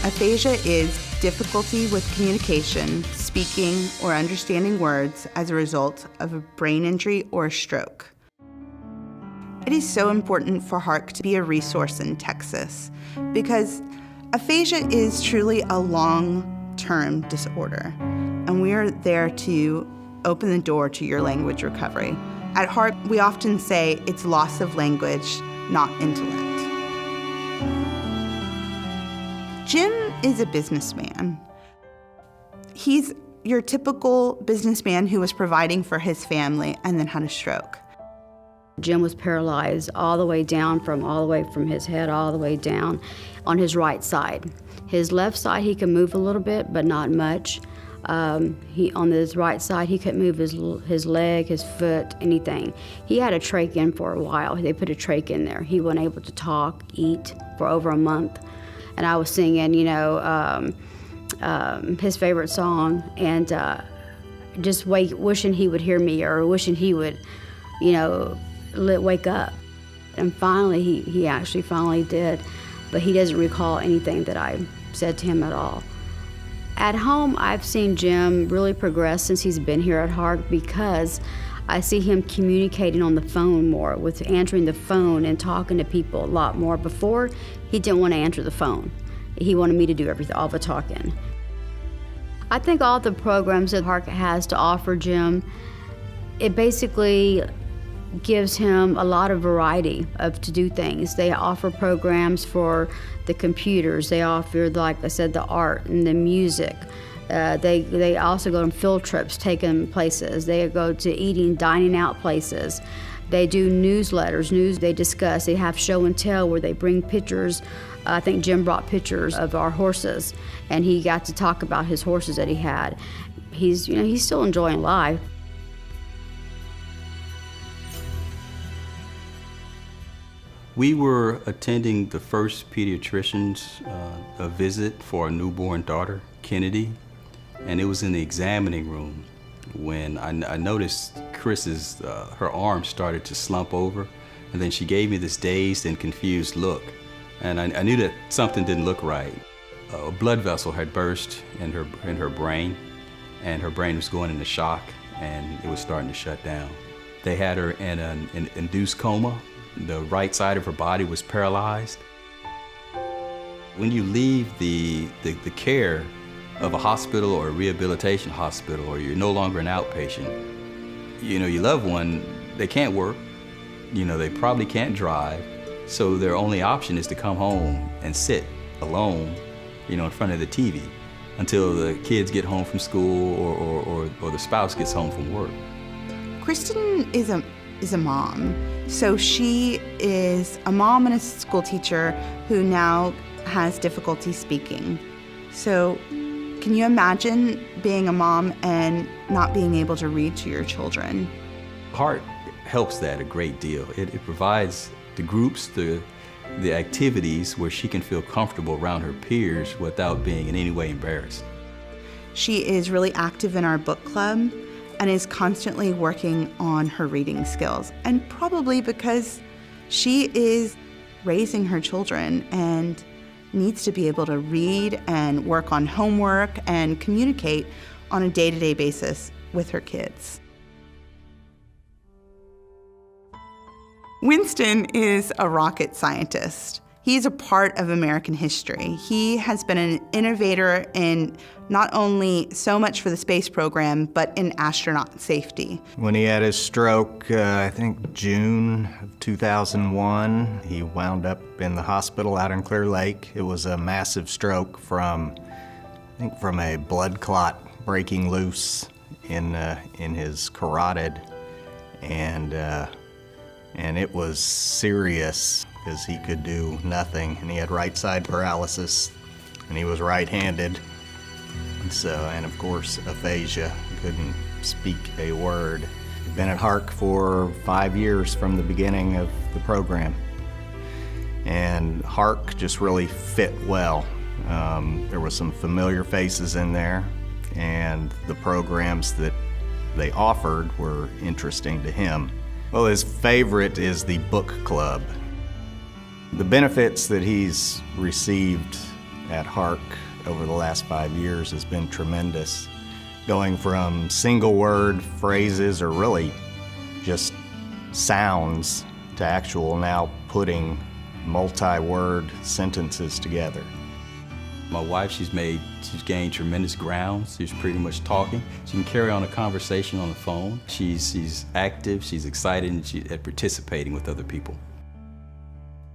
Aphasia is difficulty with communication, speaking, or understanding words as a result of a brain injury or a stroke. It is so important for HARC to be a resource in Texas because aphasia is truly a long-term disorder, and we are there to open the door to your language recovery. At HARC, we often say it's loss of language, not intellect. Jim is a businessman. He's your typical businessman who was providing for his family and then had a stroke. Jim was paralyzed all the way from his head all the way down on his right side. His left side he could move a little bit, but not much. On his right side he couldn't move his leg, his foot, anything. He had a trach in for a while. They put a trach in there. He wasn't able to talk, eat for over a month. And I was singing, his favorite song, and just wishing he would hear me, or wishing he would, wake up. And finally, he actually finally did, but he doesn't recall anything that I said to him at all. At home, I've seen Jim really progress since he's been here at HARC because I see him communicating on the phone more, with answering the phone and talking to people a lot more. Before, he didn't want to answer the phone. He wanted me to do everything, all the talking. I think all the programs that HARC has to offer Jim, it basically gives him a lot of variety to do things. They offer programs for the computers. They offer, like I said, the art and the music. They also go on field trips, taking places. They go to dining out places. They do newsletters, they discuss. They have show and tell where they bring pictures. I think Jim brought pictures of our horses, and he got to talk about his horses that he had. He's still enjoying life. We were attending the first pediatrician's visit for our newborn daughter, Kennedy, and it was in the examining room when I noticed Chris's, her arm started to slump over, and then she gave me this dazed and confused look. And I knew that something didn't look right. A blood vessel had burst in her brain, and her brain was going into shock, and it was starting to shut down. They had her in an induced coma. The right side of her body was paralyzed. When you leave the care of a hospital or a rehabilitation hospital, or you're no longer an outpatient, your loved one, they can't work, they probably can't drive, so their only option is to come home and sit alone, in front of the TV until the kids get home from school or the spouse gets home from work. Kristen is a mom. So she is a mom and a school teacher who now has difficulty speaking. So can you imagine being a mom and not being able to read to your children? HARC helps that a great deal. It provides the groups, the activities where she can feel comfortable around her peers without being in any way embarrassed. She is really active in our book club and is constantly working on her reading skills. And probably because she is raising her children and needs to be able to read and work on homework and communicate on a day-to-day basis with her kids. Winston is a rocket scientist. He's a part of American history. He has been an innovator in not only so much for the space program, but in astronaut safety. When he had his stroke, I think June of 2001, he wound up in the hospital out in Clear Lake. It was a massive stroke from a blood clot breaking loose in his carotid, and it was serious because he could do nothing, and he had right side paralysis, and he was right-handed, and of course aphasia, couldn't speak a word. He'd been at HARC for 5 years from the beginning of the program, and HARC just really fit well. There were some familiar faces in there, and the programs that they offered were interesting to him. Well, his favorite is the book club. The benefits that he's received at HARC over the last 5 years has been tremendous. Going from single word phrases or really just sounds to actual now putting multi-word sentences together. My wife, she's gained tremendous ground. She's pretty much talking. She can carry on a conversation on the phone. She's active, she's excited, and she's participating with other people.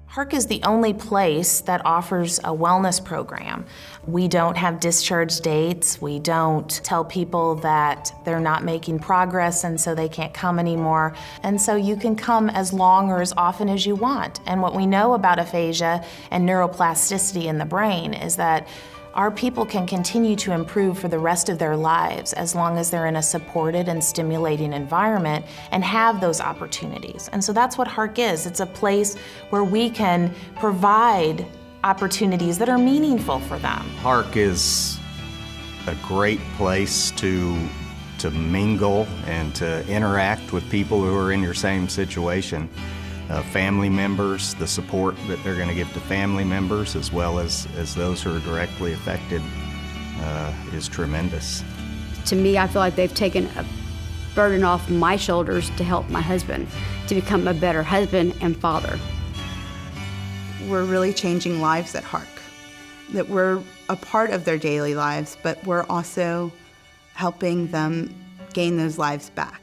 HARC is the only place that offers a wellness program. We don't have discharge dates. We don't tell people that they're not making progress and so they can't come anymore. And so you can come as long or as often as you want. And what we know about aphasia and neuroplasticity in the brain is that our people can continue to improve for the rest of their lives as long as they're in a supported and stimulating environment and have those opportunities. And so that's what HARC is. It's a place where we can provide opportunities that are meaningful for them. HARC is a great place to mingle and to interact with people who are in your same situation. Family members, the support that they're going to give to family members as well as those who are directly affected is tremendous. To me, I feel like they've taken a burden off my shoulders to help my husband to become a better husband and father. We're really changing lives at HARC, that we're a part of their daily lives, but we're also helping them gain those lives back.